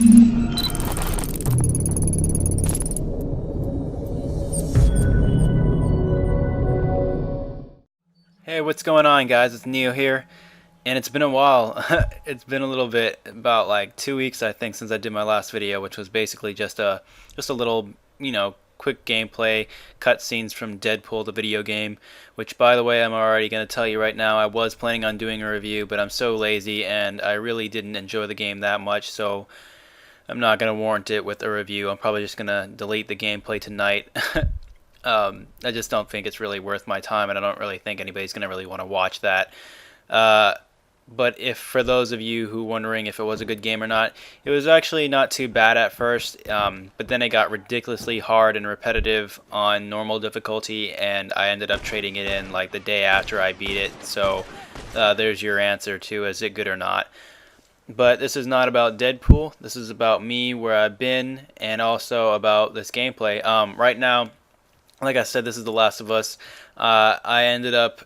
Hey, what's going on, guys? It's Neo here, and it's been a while. It's been a little bit, about like 2 weeks, I think, since I did my last video, which was basically just a little, quick gameplay cutscenes from Deadpool, the video game. Which, by the way, I'm already gonna tell you right now, I was planning on doing a review, but I'm so lazy, and I really didn't enjoy the game that much, so I'm not gonna warrant it with a review. I'm probably just gonna delete the gameplay tonight. I just don't think it's really worth my time, and I don't really think anybody's going to really want to watch that. Uh, but if for those of you who wondering if it was a good game or not, it was actually not too bad at first, but then it got ridiculously hard and repetitive on normal difficulty, and I ended up trading it in like the day after I beat it. So there's your answer to is it good or not. But this is not about Deadpool. This is about me, where I've been, and also about this gameplay. Right now, like I said, this is The Last of Us. I ended up,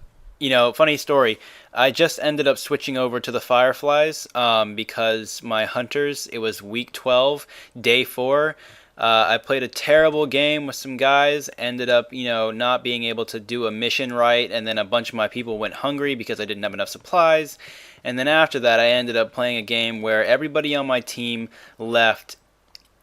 funny story. I just ended up switching over to the Fireflies because my Hunters, it was week 12, day 4. I played a terrible game with some guys, ended up, not being able to do a mission right, and then a bunch of my people went hungry because I didn't have enough supplies. And then after that, I ended up playing a game where everybody on my team left,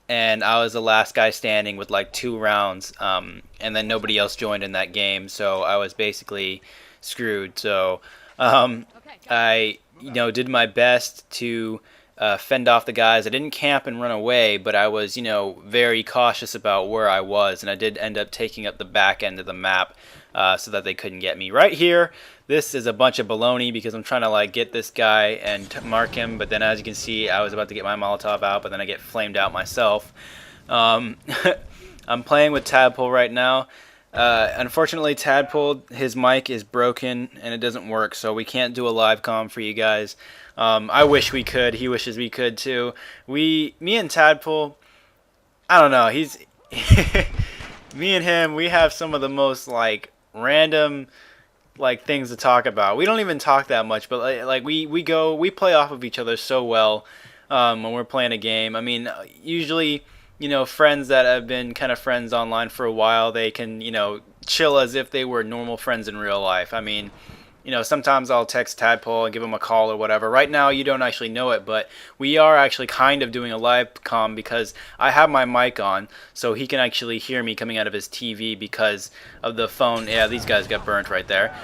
and I was the last guy standing with like 2 rounds, and then nobody else joined in that game, so I was basically screwed. So I, did my best to fend off the guys. I didn't camp and run away, but I was, very cautious about where I was, and I did end up taking up the back end of the map so that they couldn't get me. Right here, this is a bunch of baloney because I'm trying to like get this guy and mark him, but then as you can see, I was about to get my Molotov out, but then I get flamed out myself. I'm playing with Tadpole right now. Unfortunately, Tadpole, his mic is broken and it doesn't work, so we can't do a live comm for you guys. I wish we could. He wishes we could too. Me and Tadpole, I don't know. He's me and him. We have some of the most like random like things to talk about. We don't even talk that much, but like we play off of each other so well when we're playing a game. I mean, usually, friends that have been kind of friends online for a while, they can, chill as if they were normal friends in real life. I mean, sometimes I'll text Tadpole and give him a call or whatever. Right now, you don't actually know it, but we are actually kind of doing a live comm because I have my mic on, so he can actually hear me coming out of his TV because of the phone. Yeah, these guys got burnt right there.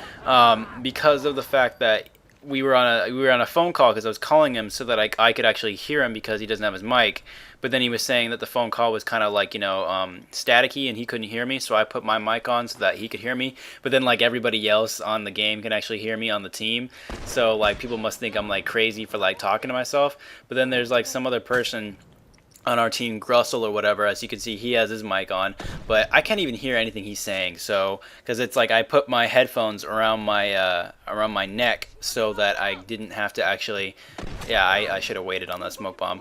Because of the fact that we were on a phone call because I was calling him so that I could actually hear him because he doesn't have his mic. But then he was saying that the phone call was kind of like staticky and he couldn't hear me, so I put my mic on so that he could hear me. But then like everybody else on the game can actually hear me on the team, so like people must think I'm like crazy for like talking to myself. But then there's like some other person on our team, Grussel or whatever, as you can see, he has his mic on, but I can't even hear anything he's saying. So, because it's like I put my headphones around my neck so that I didn't have to actually, yeah, I should have waited on that smoke bomb.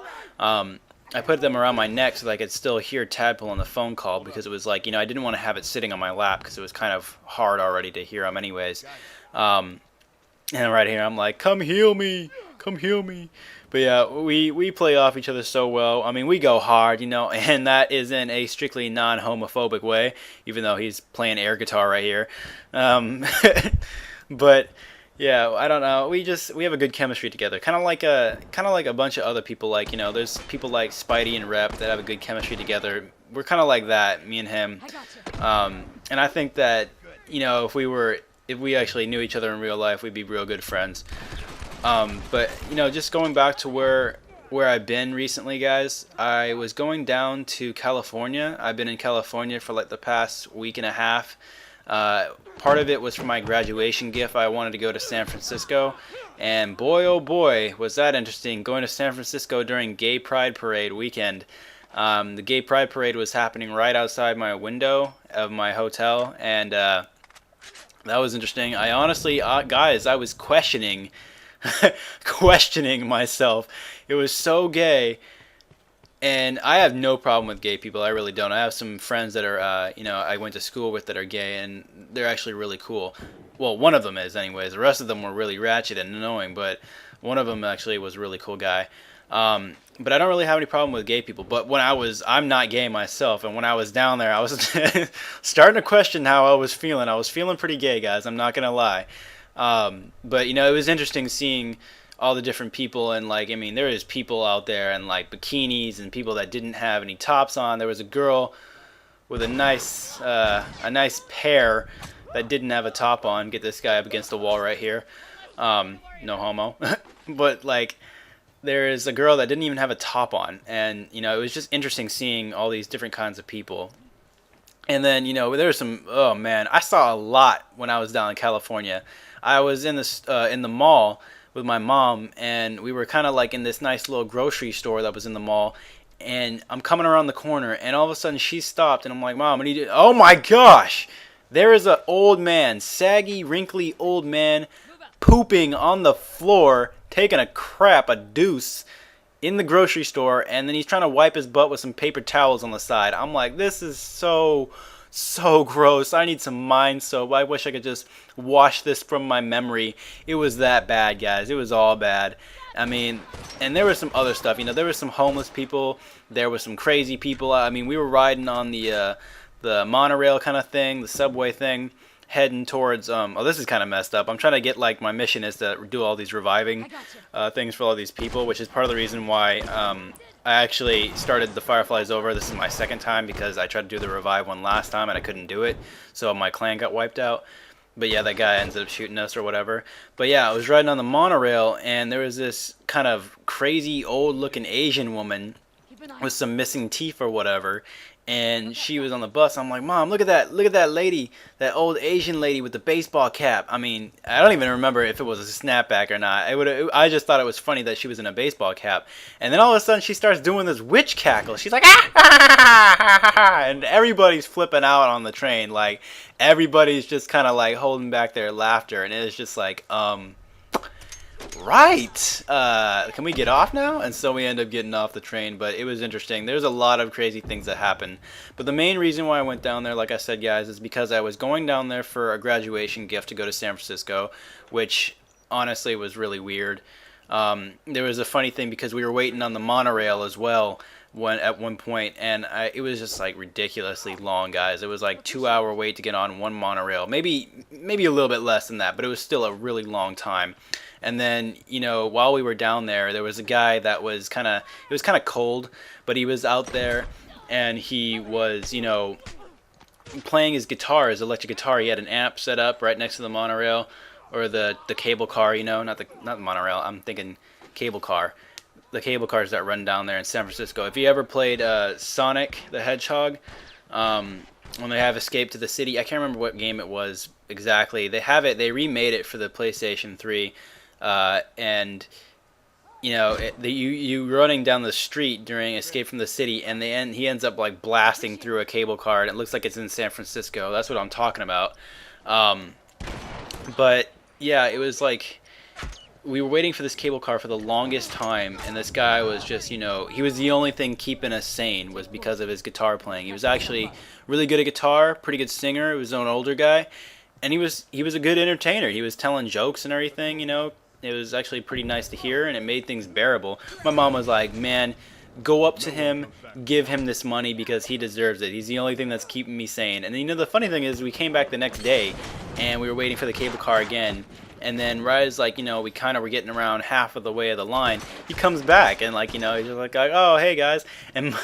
I put them around my neck so that I could still hear Tadpole on the phone call because it was like, I didn't want to have it sitting on my lap because it was kind of hard already to hear him anyways. And right here, I'm like, come heal me, come heal me. But yeah, we play off each other so well. I mean, we go hard, and that is in a strictly non-homophobic way, even though he's playing air guitar right here. But yeah, I don't know. We have a good chemistry together, kind of like a bunch of other people. Like there's people like Spidey and Rep that have a good chemistry together. We're kind of like that, me and him. And I think that if we actually knew each other in real life, we'd be real good friends. But just going back to where I've been recently, guys, I was going down to California. I've been in California for like the past week and a half. Part of it was for my graduation gift. I wanted to go to San Francisco, and boy oh boy was that interesting, going to San Francisco during Gay Pride Parade weekend. The Gay Pride Parade was happening right outside my window of my hotel, and that was interesting. I honestly, guys, I was questioning myself. It was so gay, and I have no problem with gay people. I really don't. I have some friends that are, I went to school with that are gay, and they're actually really cool. Well, one of them is, anyways. The rest of them were really ratchet and annoying, but one of them actually was a really cool guy. But I don't really have any problem with gay people. But I'm not gay myself, and when I was down there, I was starting to question how I was feeling. I was feeling pretty gay, guys. I'm not gonna lie. But it was interesting seeing all the different people, and like, I mean, there is people out there in like bikinis and people that didn't have any tops on. There was a girl with a nice pair that didn't have a top on. Get this guy up against the wall right here. No homo, but like, there is a girl that didn't even have a top on, and it was just interesting seeing all these different kinds of people. And then there was some. Oh man, I saw a lot when I was down in California. I was in the mall with my mom, and we were kind of like in this nice little grocery store that was in the mall. And I'm coming around the corner, and all of a sudden she stopped, and I'm like, "Mom, I need to." Oh my gosh, there is an old man, saggy, wrinkly old man, pooping on the floor, taking a crap, a deuce, in the grocery store, and then he's trying to wipe his butt with some paper towels on the side. I'm like, this is so gross. I need some mind soap. I wish I could just wash this from my memory. It was that bad, guys. It was all bad. I mean, and there was some other stuff. There was some homeless people. There was some crazy people. I mean, we were riding on the monorail kind of thing, the subway thing, heading towards oh, this is kind of messed up. I'm trying to get, like, my mission is to do all these reviving things for all these people, which is part of the reason why I actually started the Fireflies over. This is my second time because I tried to do the revive one last time and I couldn't do it, so my clan got wiped out. But yeah, that guy ended up shooting us or whatever. But yeah, I was riding on the monorail, and there was this kind of crazy old looking Asian woman with some missing teeth or whatever, and she was on the bus. I'm like, Mom, look at that lady, that old Asian lady with the baseball cap. I mean, I don't even remember if it was a snapback or not. I just thought it was funny that she was in a baseball cap. And then all of a sudden she starts doing this witch cackle. She's like, ah! And everybody's flipping out on the train. Like, everybody's just kind of like holding back their laughter, and it's just like, right, can we get off now? And so we end up getting off the train. But it was interesting. There's a lot of crazy things that happen. But the main reason why I went down there, like I said, guys, is because I was going down there for a graduation gift to go to San Francisco, which honestly was really weird. There was a funny thing because we were waiting on the monorail as well at one point, and it was just like ridiculously long, guys. It was like 2-hour wait to get on one monorail, maybe a little bit less than that, but it was still a really long time. And then, while we were down there was a guy that was it was kind of cold, but he was out there, and he was, playing his guitar, his electric guitar. He had an amp set up right next to the monorail, or the cable car, not the monorail. I'm thinking cable car. The cable cars that run down there in San Francisco. If you ever played Sonic the Hedgehog, when they have Escape to the City, I can't remember what game it was exactly. They remade it for the PlayStation 3. And you running down the street during Escape from the City, and he ends up like blasting through a cable car, and it looks like it's in San Francisco. That's what I'm talking about. But yeah, it was like we were waiting for this cable car for the longest time, and this guy was just, he was the only thing keeping us sane was because of his guitar playing. He was actually really good at guitar, pretty good singer. He was an older guy, and he was a good entertainer. He was telling jokes and everything. It was actually pretty nice to hear, and it made things bearable. My mom was like, man, go up to him, give him this money because he deserves it. He's the only thing that's keeping me sane. And the funny thing is, we came back the next day, and we were waiting for the cable car again. And then right as we kind of were getting around half of the way of the line, he comes back, and he's just like, oh, hey guys. And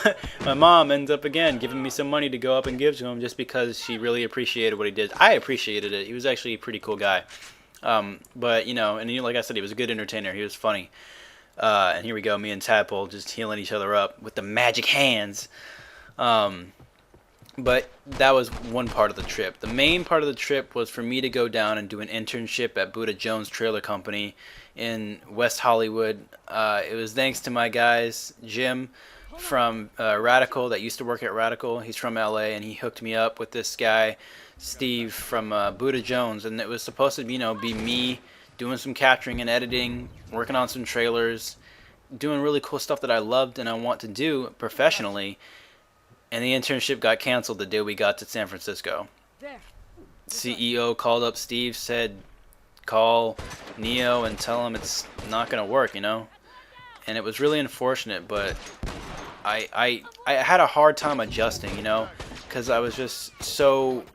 my mom ends up again giving me some money to go up and give to him just because she really appreciated what he did. I appreciated it. He was actually a pretty cool guy. But like I said, he was a good entertainer. He was funny. And here we go, me and Tadpole just healing each other up with the magic hands. But that was one part of the trip. The main part of the trip was for me to go down and do an internship at Buddha Jones Trailer Company in West Hollywood. It was thanks to my guys, Jim from Radical, that used to work at Radical. He's from LA, and he hooked me up with this guy, Steve, from Buddha Jones. And it was supposed to be me doing some capturing and editing, working on some trailers, doing really cool stuff that I loved and I want to do professionally. And the internship got canceled the day we got to San Francisco. CEO called up Steve, said, call Neo and tell him it's not going to work, and it was really unfortunate. But I had a hard time adjusting, you know, because I was just so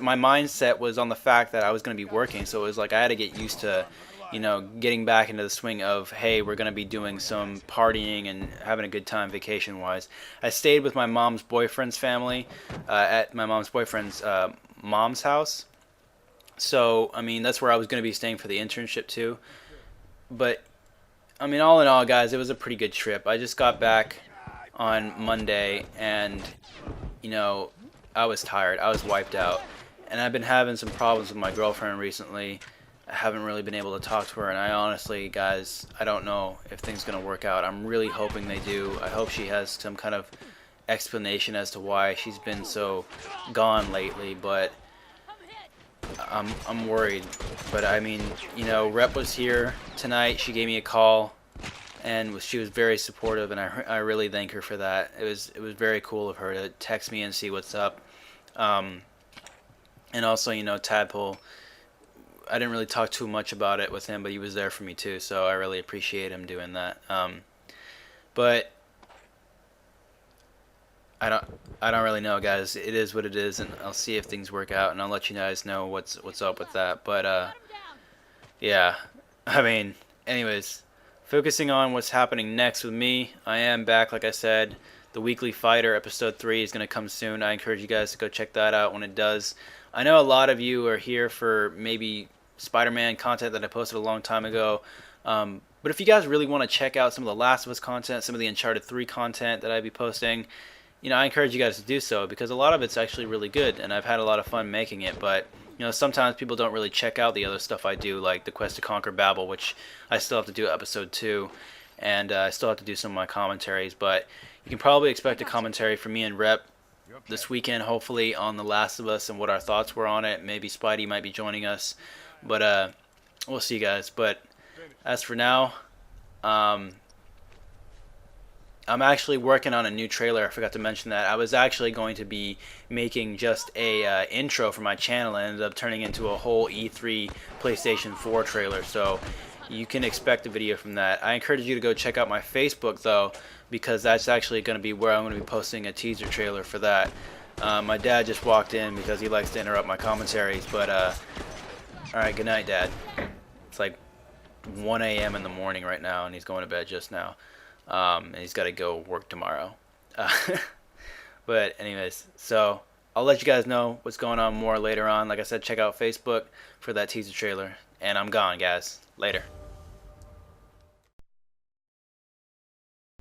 my mindset was on the fact that I was going to be working, so it was like I had to get used to, you know, getting back into the swing of, hey, we're going to be doing some partying and having a good time vacation wise. I stayed with my mom's boyfriend's family at my mom's boyfriend's mom's house. So, I mean, that's where I was going to be staying for the internship too. But, I mean, all in all, guys, it was a pretty good trip. I just got back on Monday and, you know, I was tired. I was wiped out. And I've been having some problems with my girlfriend recently. I haven't really been able to talk to her, and I honestly, guys, I don't know if things are going to work out. I'm really hoping they do. I hope she has some kind of explanation as to why she's been so gone lately, but I'm worried. But I mean, you know, Rep was here tonight. She gave me a call, and she was very supportive, and I really thank her for that. It was very cool of her to text me and see what's up. Um, and also, you know, Tadpole, I didn't really talk too much about it with him, but he was there for me too, so I really appreciate him doing that. But I don't I don't really know, guys. It is what it is, and I'll see if things work out, and I'll let you guys know what's up with that. But yeah, I mean, anyways, focusing on what's happening next with me, I am back, like I said. The Weekly Fighter episode 3 is going to come soon. I encourage you guys to go check that out when it does. I know a lot of you are here for maybe Spider-Man content that I posted a long time ago. But if you guys really want to check out some of the Last of Us content, some of the Uncharted 3 content that I'd be posting, you know, I encourage you guys to do so because a lot of it's actually really good, and I've had a lot of fun making it. But you know, sometimes people don't really check out the other stuff I do, like the Quest to Conquer Babel, which I still have to do episode 2, and I still have to do some of my commentaries. But you can probably expect a commentary from me and Rep this weekend, hopefully, on The Last of Us and what our thoughts were on it. Maybe Spidey might be joining us, but we'll see, guys. But as for now, I'm actually working on a new trailer. I forgot to mention that. I was actually going to be making just a intro for my channel, and ended up turning into a whole E3 PlayStation 4 trailer. So you can expect a video from that. I encourage you to go check out my Facebook, though, because that's actually going to be where I'm going to be posting a teaser trailer for that. My dad just walked in because he likes to interrupt my commentaries. But alright, good night, Dad. It's like 1 a.m. in the morning right now, and he's going to bed just now. And he's got to go work tomorrow. But anyways, so I'll let you guys know what's going on more later on. Like I said, check out Facebook for that teaser trailer. And I'm gone, guys. Later.